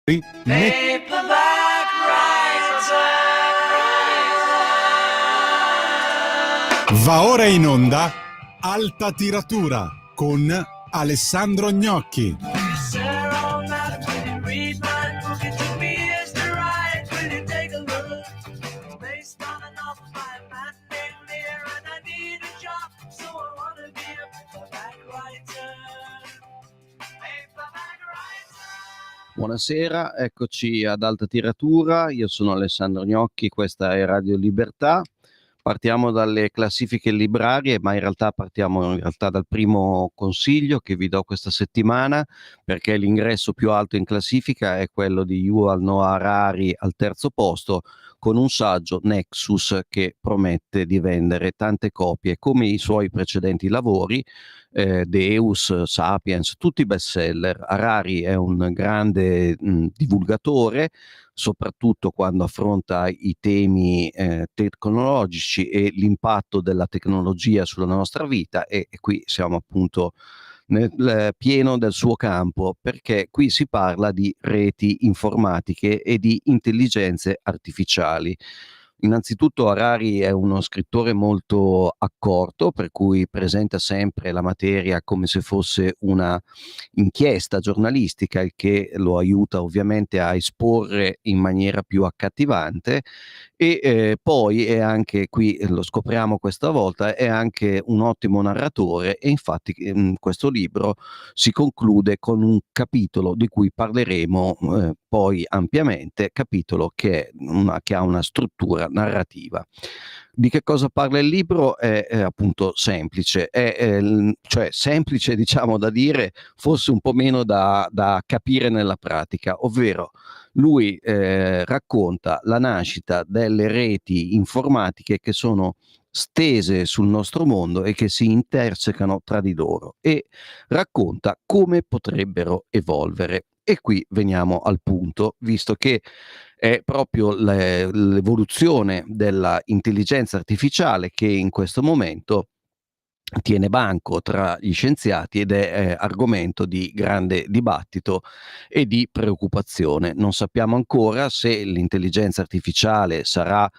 Paperback Writer. Va ora in onda Alta Tiratura con Alessandro Gnocchi. Buonasera, eccoci ad Alta Tiratura, io sono Alessandro Gnocchi, questa è Radio Libertà. Partiamo dalle classifiche librarie, ma in realtà partiamo dal primo consiglio che vi do questa settimana, perché l'ingresso più alto in classifica è quello di Yuval Noah Harari al terzo posto, con un saggio Nexus che promette di vendere tante copie come i suoi precedenti lavori, Deus, Sapiens, tutti bestseller. Harari è un grande divulgatore, soprattutto quando affronta i temi tecnologici e l'impatto della tecnologia sulla nostra vita, e qui siamo appunto nel pieno del suo campo, perché qui si parla di reti informatiche e di intelligenze artificiali. Innanzitutto Harari è uno scrittore molto accorto, per cui presenta sempre la materia come se fosse una inchiesta giornalistica, il che lo aiuta ovviamente a esporre in maniera più accattivante, e poi è anche, qui lo scopriamo questa volta, è anche un ottimo narratore, e infatti questo libro si conclude con un capitolo di cui parleremo poi ampiamente, capitolo che ha una struttura narrativa. Di che cosa parla il libro? È appunto semplice, cioè semplice diciamo da dire, forse un po' meno da capire nella pratica, ovvero lui racconta la nascita delle reti informatiche che sono stese sul nostro mondo e che si intersecano tra di loro, e racconta come potrebbero evolvere. E qui veniamo al punto, visto che è proprio l'evoluzione della intelligenza artificiale che in questo momento tiene banco tra gli scienziati ed è argomento di grande dibattito e di preoccupazione. Non sappiamo ancora se l'intelligenza artificiale sarà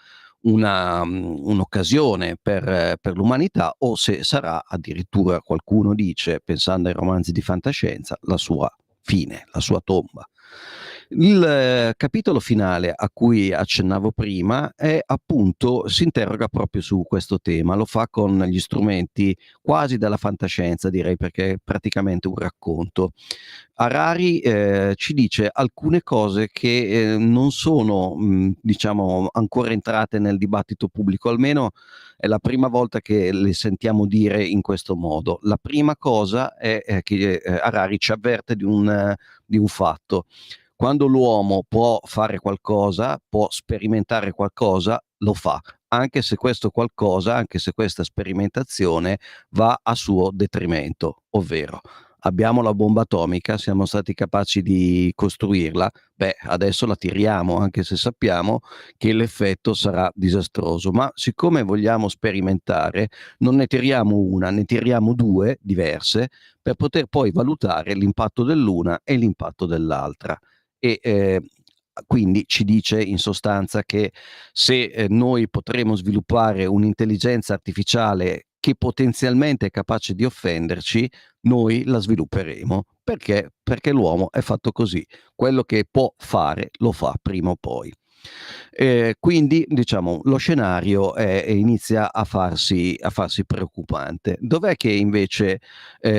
un'occasione per l'umanità, o se sarà addirittura, qualcuno dice, pensando ai romanzi di fantascienza, la sua fine, la sua tomba. Il capitolo finale a cui accennavo prima è appunto, si interroga proprio su questo tema, lo fa con gli strumenti quasi della fantascienza, direi, perché è praticamente un racconto. Harari ci dice alcune cose che non sono diciamo ancora entrate nel dibattito pubblico, almeno è la prima volta che le sentiamo dire in questo modo. La prima cosa è che Harari ci avverte di un fatto. Quando l'uomo può fare qualcosa, può sperimentare qualcosa, lo fa, anche se questo qualcosa, anche se questa sperimentazione va a suo detrimento, ovvero abbiamo la bomba atomica, siamo stati capaci di costruirla, adesso la tiriamo, anche se sappiamo che l'effetto sarà disastroso, ma siccome vogliamo sperimentare, non ne tiriamo una, ne tiriamo due diverse, per poter poi valutare l'impatto dell'una e l'impatto dell'altra. E quindi ci dice in sostanza che se noi potremo sviluppare un'intelligenza artificiale che potenzialmente è capace di offenderci, noi la svilupperemo. Perché? Perché l'uomo è fatto così, quello che può fare lo fa prima o poi. Quindi diciamo lo scenario inizia a farsi preoccupante. Dov'è che invece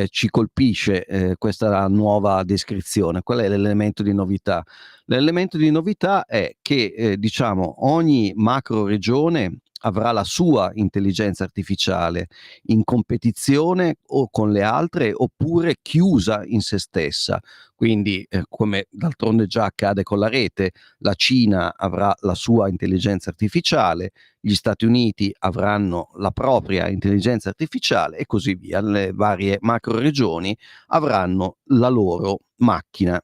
ci colpisce questa nuova descrizione? Qual è l'elemento di novità? L'elemento di novità è che diciamo ogni macro regione avrà la sua intelligenza artificiale in competizione o con le altre, oppure chiusa in se stessa. Quindi come d'altronde già accade con la rete, la Cina avrà la sua intelligenza artificiale, gli Stati Uniti avranno la propria intelligenza artificiale e così via. Le varie macro regioni avranno la loro macchina.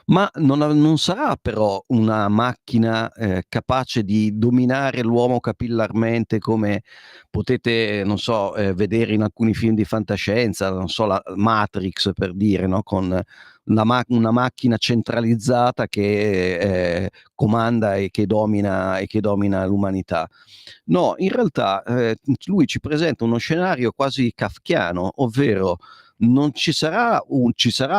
Ma non sarà però una macchina, capace di dominare l'uomo capillarmente come potete, non so, vedere in alcuni film di fantascienza, non so, la Matrix per dire, no, con una macchina centralizzata che, comanda e che domina l'umanità. No, in realtà, lui ci presenta uno scenario quasi kafkiano, ovvero non ci sarà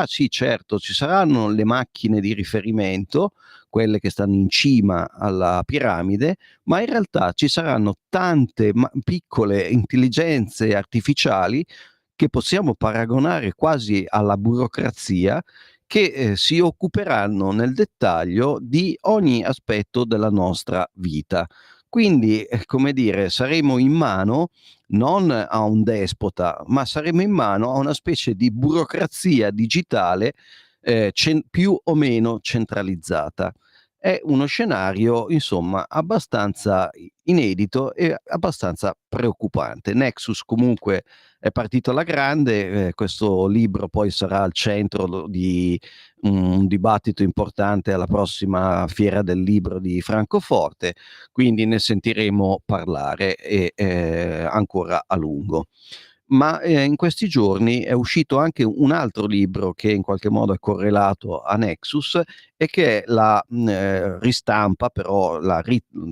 sì certo, ci saranno le macchine di riferimento, quelle che stanno in cima alla piramide, ma in realtà ci saranno tante piccole intelligenze artificiali che possiamo paragonare quasi alla burocrazia, che si occuperanno nel dettaglio di ogni aspetto della nostra vita. Quindi, come dire, saremo in mano non a un despota, ma saremo in mano a una specie di burocrazia digitale più o meno centralizzata. È uno scenario, insomma, abbastanza inedito e abbastanza preoccupante. Nexus comunque è partito alla grande, questo libro poi sarà al centro di un dibattito importante alla prossima fiera del libro di Francoforte, quindi ne sentiremo parlare e ancora a lungo. Ma in questi giorni è uscito anche un altro libro che in qualche modo è correlato a Nexus e che è la ristampa, però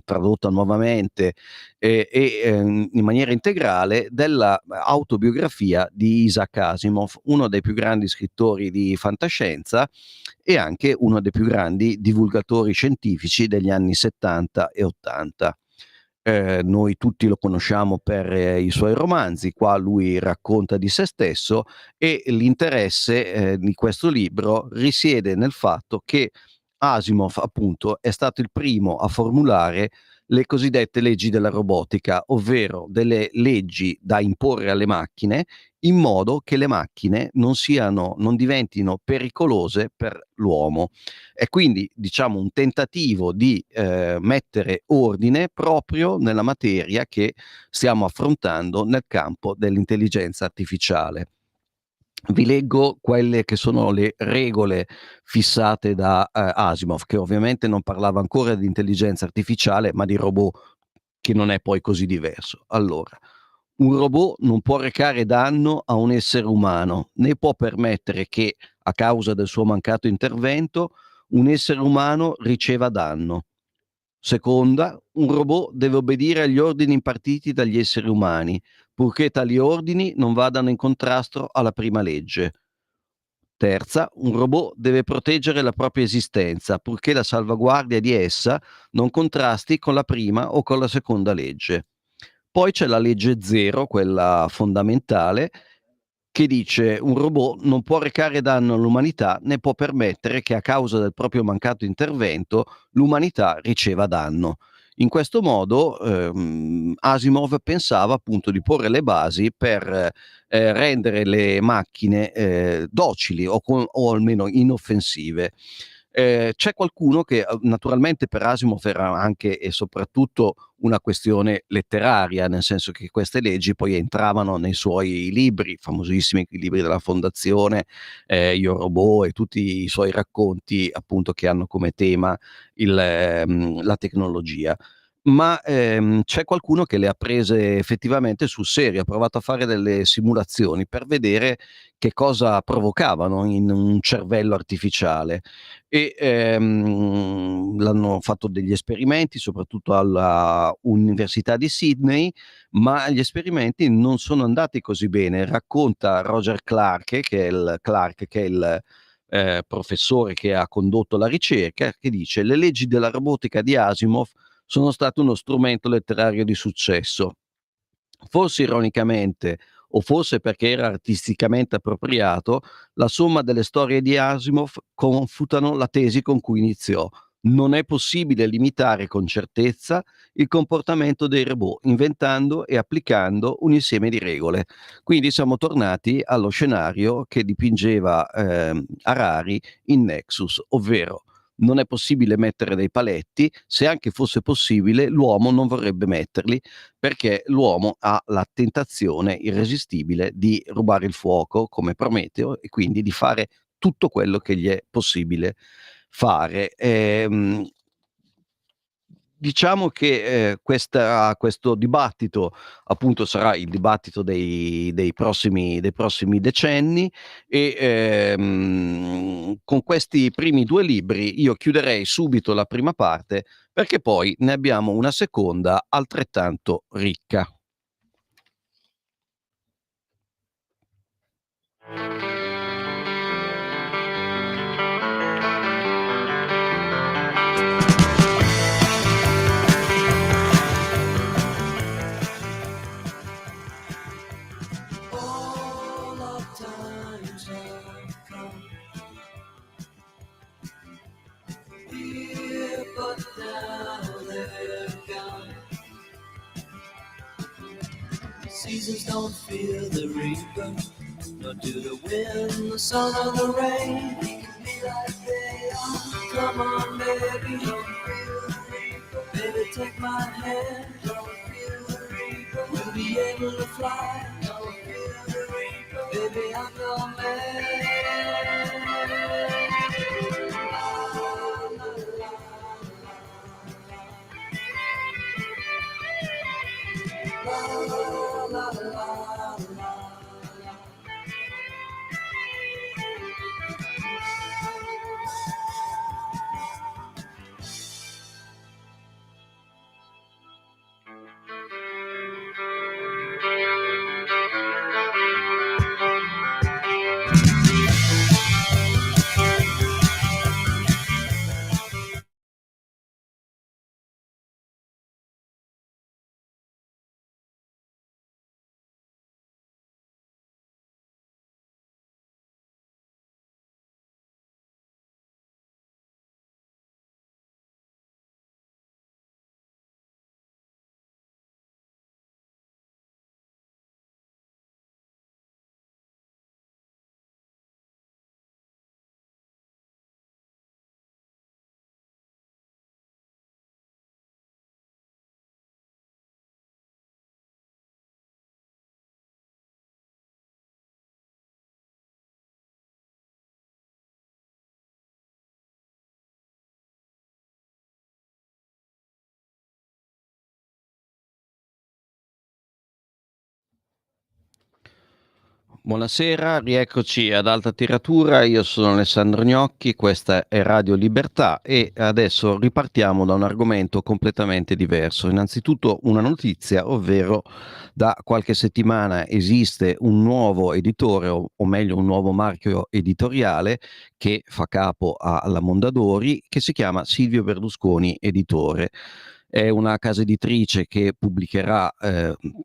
tradotta nuovamente in maniera integrale della autobiografia di Isaac Asimov, uno dei più grandi scrittori di fantascienza e anche uno dei più grandi divulgatori scientifici degli anni 70 e 80. Noi tutti lo conosciamo per i suoi romanzi, qua lui racconta di se stesso e l'interesse di questo libro risiede nel fatto che Asimov appunto è stato il primo a formulare le cosiddette leggi della robotica, ovvero delle leggi da imporre alle macchine in modo che le macchine non diventino pericolose per l'uomo. È quindi, diciamo, un tentativo di mettere ordine proprio nella materia che stiamo affrontando nel campo dell'intelligenza artificiale. Vi leggo quelle che sono le regole fissate da Asimov, che ovviamente non parlava ancora di intelligenza artificiale, ma di robot, che non è poi così diverso. Allora, un robot non può recare danno a un essere umano, né può permettere che, a causa del suo mancato intervento, un essere umano riceva danno. Seconda, un robot deve obbedire agli ordini impartiti dagli esseri umani, purché tali ordini non vadano in contrasto alla prima legge. Terza, un robot deve proteggere la propria esistenza, purché la salvaguardia di essa non contrasti con la prima o con la seconda legge. Poi c'è la legge zero, quella fondamentale, che dice un robot non può recare danno all'umanità né può permettere che a causa del proprio mancato intervento l'umanità riceva danno. In questo modo Asimov pensava appunto di porre le basi per rendere le macchine docili o almeno inoffensive. C'è qualcuno che naturalmente per Asimov era anche e soprattutto una questione letteraria, nel senso che queste leggi poi entravano nei suoi libri, famosissimi i libri della Fondazione, Io Robot e tutti i suoi racconti appunto che hanno come tema la tecnologia. Ma c'è qualcuno che le ha prese effettivamente sul serio, ha provato a fare delle simulazioni per vedere che cosa provocavano in un cervello artificiale e l'hanno fatto degli esperimenti, soprattutto alla Università di Sydney, ma gli esperimenti non sono andati così bene. Racconta Roger Clarke, che è il professore che ha condotto la ricerca, che dice: le leggi della robotica di Asimov sono state uno strumento letterario di successo. Forse ironicamente, o forse perché era artisticamente appropriato, la somma delle storie di Asimov confutano la tesi con cui iniziò. Non è possibile limitare con certezza il comportamento dei robot, inventando e applicando un insieme di regole. Quindi siamo tornati allo scenario che dipingeva Harari in Nexus, ovvero non è possibile mettere dei paletti, se anche fosse possibile l'uomo non vorrebbe metterli, perché l'uomo ha la tentazione irresistibile di rubare il fuoco come Prometeo e quindi di fare tutto quello che gli è possibile fare. Diciamo che questo dibattito appunto sarà il dibattito dei prossimi decenni e con questi primi due libri io chiuderei subito la prima parte, perché poi ne abbiamo una seconda altrettanto ricca. All our times have come here, but now they're gone. Seasons don't feel the reaper, nor do the wind, the sun, or the rain. We can be like they are. Come on, baby, don't feel the reaper. Baby, take my hand, don't feel the reaper. We'll be able to fly, don't feel the reaper. Baby, I'm your man. La, la, la, la, la. Buonasera, rieccoci ad Alta Tiratura, io sono Alessandro Gnocchi, questa è Radio Libertà e adesso ripartiamo da un argomento completamente diverso. Innanzitutto una notizia, ovvero da qualche settimana esiste un nuovo editore, o meglio un nuovo marchio editoriale che fa capo alla Mondadori, che si chiama Silvio Berlusconi Editore. È una casa editrice che pubblicherà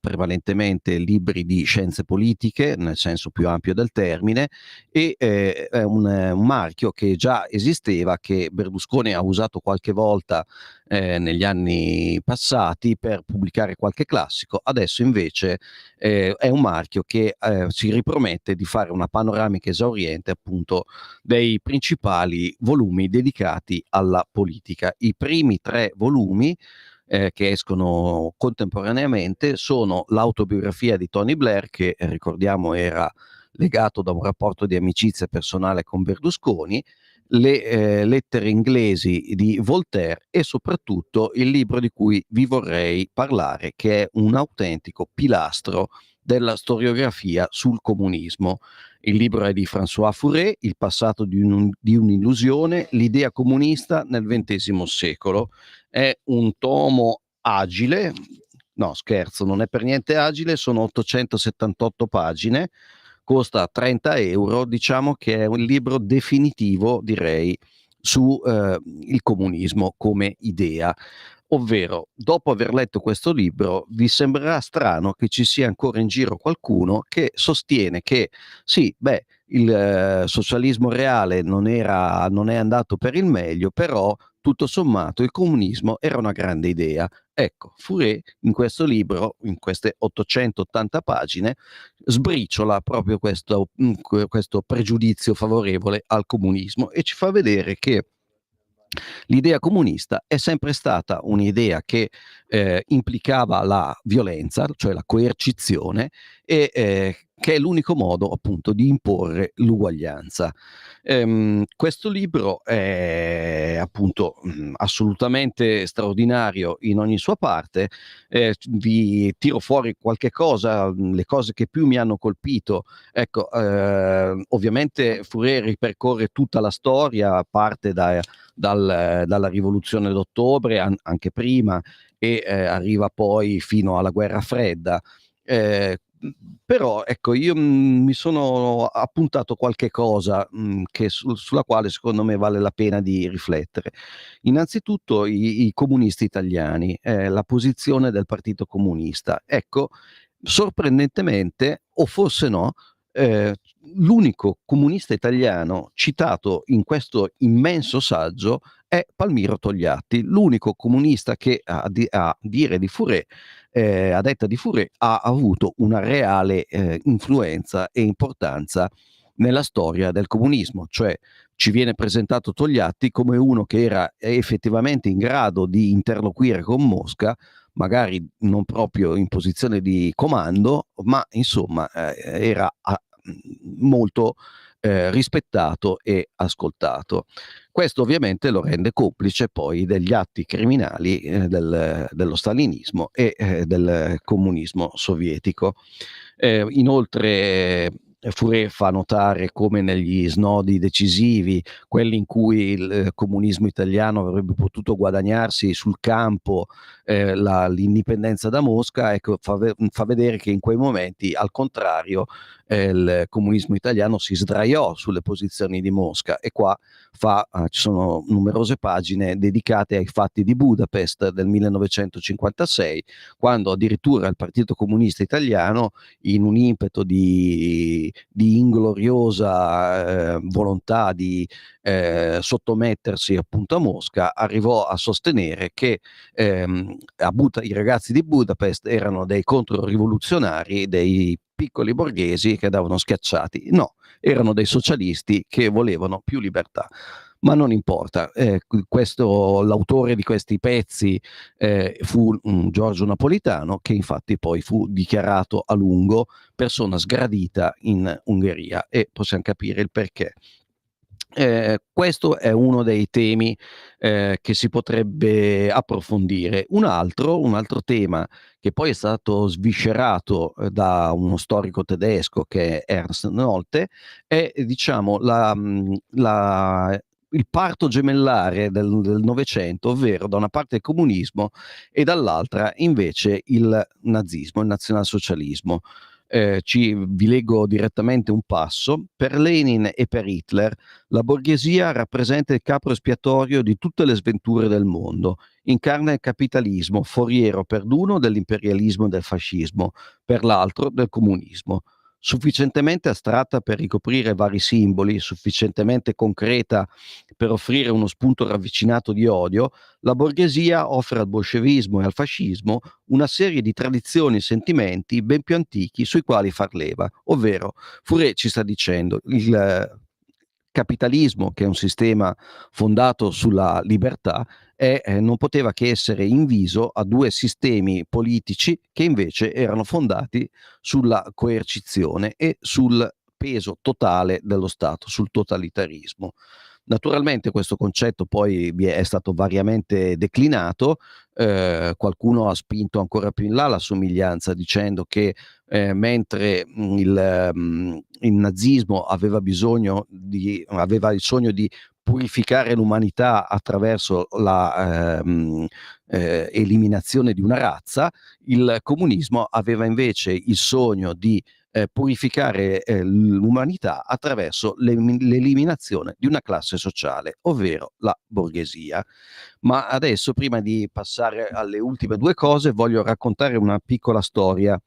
prevalentemente libri di scienze politiche, nel senso più ampio del termine, e è un marchio che già esisteva, che Berlusconi ha usato qualche volta negli anni passati per pubblicare qualche classico. Adesso invece è un marchio che si ripromette di fare una panoramica esauriente appunto dei principali volumi dedicati alla politica. I primi 3 volumi che escono contemporaneamente sono l'autobiografia di Tony Blair, che ricordiamo era legato da un rapporto di amicizia personale con Berlusconi, le lettere inglesi di Voltaire e soprattutto il libro di cui vi vorrei parlare, che è un autentico pilastro della storiografia sul comunismo. Il libro è di François Furet, Il passato di un'illusione, l'idea comunista nel XX secolo. È un tomo agile, no scherzo, non è per niente agile, sono 878 pagine, costa 30 euro, diciamo che è un libro definitivo, direi, su il comunismo come idea. Ovvero, dopo aver letto questo libro, vi sembrerà strano che ci sia ancora in giro qualcuno che sostiene che sì, beh, il socialismo reale non è andato per il meglio, però tutto sommato il comunismo era una grande idea. Ecco, Furet in questo libro, in queste 880 pagine, sbriciola proprio questo pregiudizio favorevole al comunismo e ci fa vedere che l'idea comunista è sempre stata un'idea che implicava la violenza, cioè la coercizione, e che è l'unico modo appunto di imporre l'uguaglianza. Questo libro è appunto assolutamente straordinario in ogni sua parte. Vi tiro fuori qualche cosa, le cose che più mi hanno colpito. Ecco, ovviamente Fourier ripercorre tutta la storia, parte dalla rivoluzione d'ottobre, anche prima, e arriva poi fino alla guerra fredda. Però ecco, io mi sono appuntato qualche cosa sulla quale secondo me vale la pena di riflettere. Innanzitutto i comunisti italiani, la posizione del Partito Comunista. Ecco, sorprendentemente, o forse no, l'unico comunista italiano citato in questo immenso saggio è Palmiro Togliatti, l'unico comunista che a dire di Fourier, a detta di Fourier, ha avuto una reale influenza e importanza nella storia del comunismo. Cioè ci viene presentato Togliatti come uno che era effettivamente in grado di interloquire con Mosca, magari non proprio in posizione di comando, ma insomma era molto rispettato e ascoltato. Questo ovviamente lo rende complice poi degli atti criminali dello stalinismo e del comunismo sovietico. Inoltre Fourier fa notare come negli snodi decisivi, quelli in cui il comunismo italiano avrebbe potuto guadagnarsi sul campo l'indipendenza da Mosca, ecco, fa vedere che in quei momenti, al contrario, il comunismo italiano si sdraiò sulle posizioni di Mosca, e qua ci sono numerose pagine dedicate ai fatti di Budapest del 1956, quando addirittura il Partito Comunista Italiano, in un impeto di ingloriosa volontà di sottomettersi appunto a Mosca, arrivò a sostenere che i ragazzi di Budapest erano dei controrivoluzionari, dei piccoli borghesi che andavano schiacciati. No, erano dei socialisti che volevano più libertà. Ma non importa, l'autore di questi pezzi fu Giorgio Napolitano, che infatti poi fu dichiarato a lungo persona sgradita in Ungheria, e possiamo capire il perché. Questo è uno dei temi che si potrebbe approfondire. Un altro tema che poi è stato sviscerato da uno storico tedesco, che è Ernst Nolte, è diciamo il parto gemellare del Novecento, ovvero da una parte il comunismo e dall'altra invece il nazismo, il nazionalsocialismo. Vi leggo direttamente un passo. Per Lenin e per Hitler la borghesia rappresenta il capro espiatorio di tutte le sventure del mondo. Incarna il capitalismo, foriero per l'uno dell'imperialismo e del fascismo, per l'altro del comunismo. Sufficientemente astratta per ricoprire vari simboli, sufficientemente concreta per offrire uno spunto ravvicinato di odio, la borghesia offre al bolscevismo e al fascismo una serie di tradizioni e sentimenti ben più antichi sui quali far leva, ovvero Fourier ci sta dicendo il capitalismo, che è un sistema fondato sulla libertà, non poteva che essere inviso a due sistemi politici che invece erano fondati sulla coercizione e sul peso totale dello Stato, sul totalitarismo. Naturalmente questo concetto poi è stato variamente declinato, qualcuno ha spinto ancora più in là la somiglianza, dicendo che mentre il nazismo aveva il sogno di purificare l'umanità attraverso la eliminazione di una razza, il comunismo aveva invece il sogno di purificare l'umanità attraverso l'eliminazione di una classe sociale, ovvero la borghesia. Ma adesso, prima di passare alle ultime due cose, voglio raccontare una piccola storia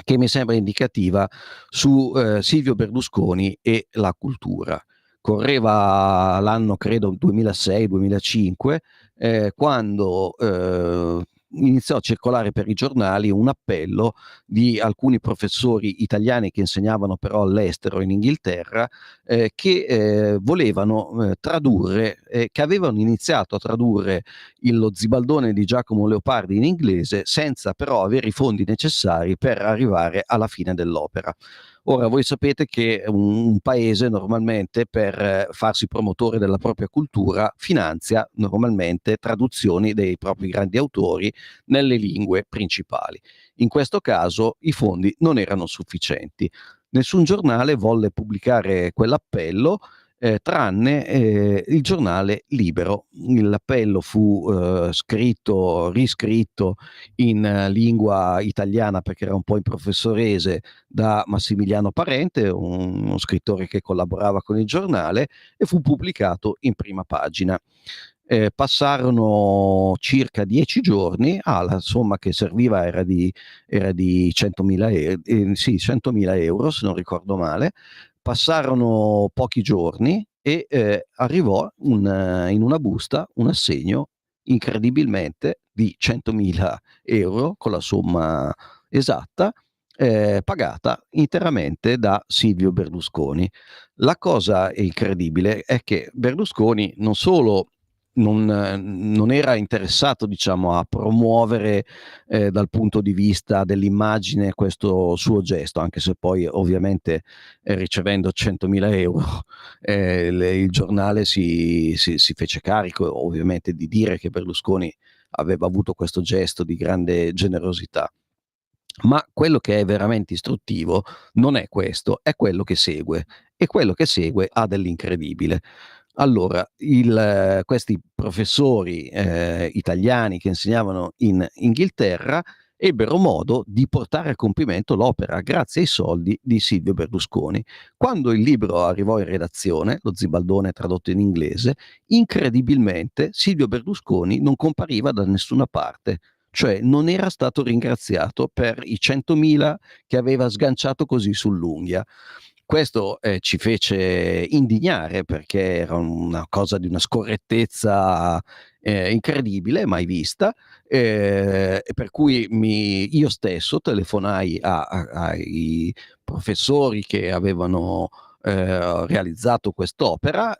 che mi sembra indicativa su Silvio Berlusconi e la cultura. Correva l'anno, credo, 2006-2005, quando iniziò a circolare per i giornali un appello di alcuni professori italiani che insegnavano però all'estero in Inghilterra, che volevano tradurre, che avevano iniziato a tradurre lo Zibaldone di Giacomo Leopardi in inglese senza però avere i fondi necessari per arrivare alla fine dell'opera. Ora, voi sapete che un paese normalmente per farsi promotore della propria cultura finanzia normalmente traduzioni dei propri grandi autori nelle lingue principali. In questo caso i fondi non erano sufficienti. Nessun giornale volle pubblicare quell'appello, tranne il giornale Libero. L'appello fu riscritto in lingua italiana, perché era un po' in professorese, da Massimiliano Parente, uno scrittore che collaborava con il giornale, e fu pubblicato in prima pagina. Passarono circa 10 giorni, la somma che serviva era di 100.000 euro, se non ricordo male. Passarono pochi giorni e arrivò in una busta un assegno incredibilmente di 100.000 euro con la somma esatta, pagata interamente da Silvio Berlusconi. La cosa incredibile è che Berlusconi non solo non era interessato, diciamo, a promuovere dal punto di vista dell'immagine questo suo gesto, anche se poi ovviamente ricevendo 100.000 euro il giornale si fece carico ovviamente di dire che Berlusconi aveva avuto questo gesto di grande generosità. Ma quello che è veramente istruttivo non è questo, è quello che segue, e quello che segue ha dell'incredibile. Allora, questi professori italiani che insegnavano in Inghilterra ebbero modo di portare a compimento l'opera grazie ai soldi di Silvio Berlusconi. Quando il libro arrivò in redazione, lo Zibaldone tradotto in inglese, incredibilmente Silvio Berlusconi non compariva da nessuna parte. Cioè non era stato ringraziato per i 100.000 che aveva sganciato così sull'unghia. Questo ci fece indignare, perché era una cosa di una scorrettezza incredibile, mai vista, e per cui io stesso telefonai ai professori che avevano realizzato quest'opera,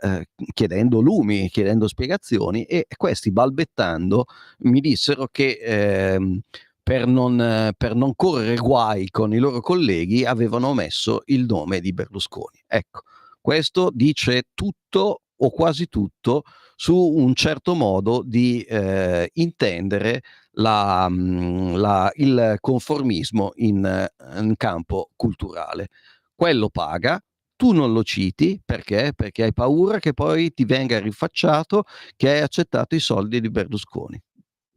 chiedendo lumi, chiedendo spiegazioni, e questi, balbettando, mi dissero che per non correre guai con i loro colleghi avevano omesso il nome di Berlusconi. Ecco, questo dice tutto o quasi tutto su un certo modo di intendere il conformismo in campo culturale. Quello paga. Tu non lo citi perché? Perché hai paura che poi ti venga rinfacciato che hai accettato i soldi di Berlusconi.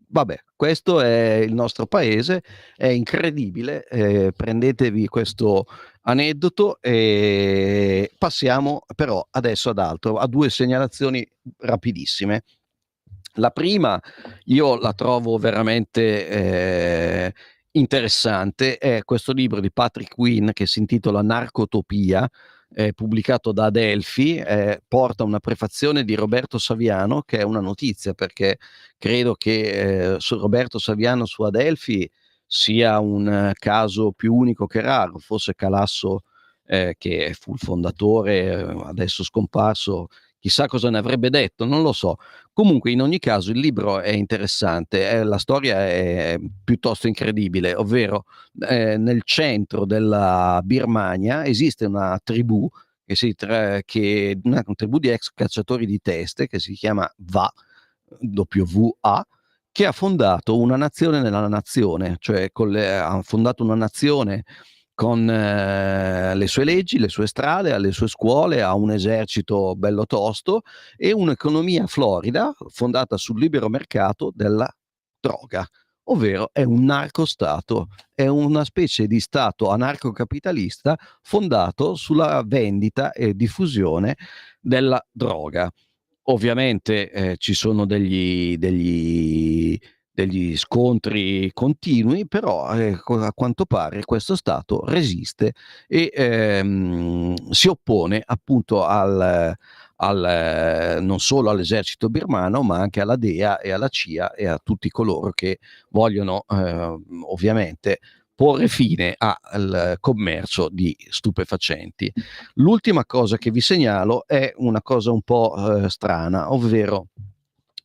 Vabbè, questo è il nostro paese, è incredibile, prendetevi questo aneddoto e passiamo però adesso ad altro, a 2 segnalazioni rapidissime. La prima, io la trovo veramente interessante, è questo libro di Patrick Quinn che si intitola Narcotopia, pubblicato da Adelphi, porta una prefazione di Roberto Saviano, che è una notizia, perché credo che Roberto Saviano su Adelphi sia un caso più unico che raro. Forse Calasso, che fu il fondatore, adesso scomparso, chissà cosa ne avrebbe detto, non lo so. Comunque, in ogni caso, il libro è interessante, la storia è piuttosto incredibile, ovvero nel centro della Birmania esiste una tribù, una tribù di ex cacciatori di teste che si chiama WA, WA, che ha fondato una nazione nella nazione, cioè ha fondato una nazione con le sue leggi, le sue strade, ha le sue scuole, ha un esercito bello tosto e un'economia florida fondata sul libero mercato della droga, ovvero è un narcostato, è una specie di stato anarcocapitalista fondato sulla vendita e diffusione della droga. Ovviamente ci sono degli scontri continui, però a quanto pare questo Stato resiste e si oppone appunto non solo all'esercito birmano, ma anche alla DEA e alla CIA e a tutti coloro che vogliono ovviamente porre fine al commercio di stupefacenti. L'ultima cosa che vi segnalo è una cosa un po' strana, ovvero,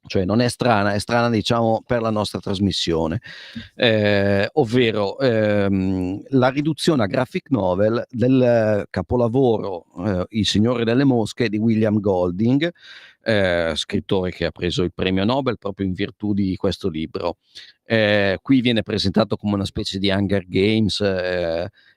cioè non è strana, è strana diciamo per la nostra trasmissione, ovvero la riduzione a graphic novel del capolavoro Il Signore delle Mosche di William Golding, scrittore che ha preso il premio Nobel proprio in virtù di questo libro. Qui viene presentato come una specie di Hunger Games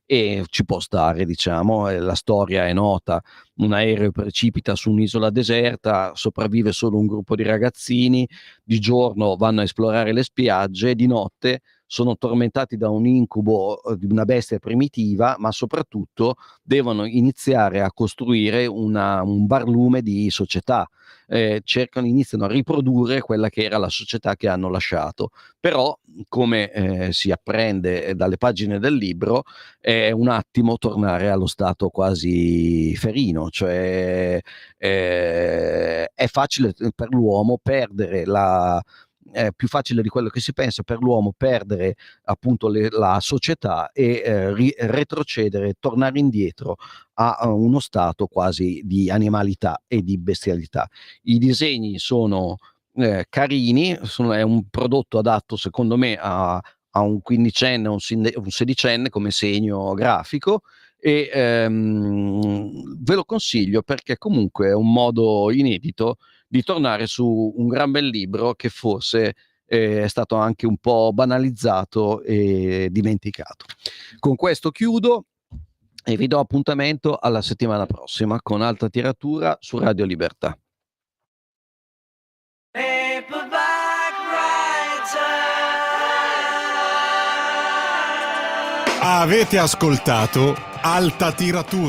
e ci può stare, diciamo, la storia è nota: un aereo precipita su un'isola deserta, sopravvive solo un gruppo di ragazzini, di giorno vanno a esplorare le spiagge, di notte sono tormentati da un incubo di una bestia primitiva, ma soprattutto devono iniziare a costruire un barlume di società. Iniziano a riprodurre quella che era la società che hanno lasciato. Però, come si apprende dalle pagine del libro, è un attimo tornare allo stato quasi ferino, cioè è facile per l'uomo perdere è più facile di quello che si pensa per l'uomo perdere appunto la società e retrocedere, tornare indietro a uno stato quasi di animalità e di bestialità. I disegni sono carini, è un prodotto adatto secondo me a un quindicenne o un sedicenne come segno grafico, e ve lo consiglio perché comunque è un modo inedito di tornare su un gran bel libro che forse è stato anche un po' banalizzato e dimenticato. Con questo chiudo e vi do appuntamento alla settimana prossima con Alta Tiratura su Radio Libertà. Avete ascoltato Alta Tiratura.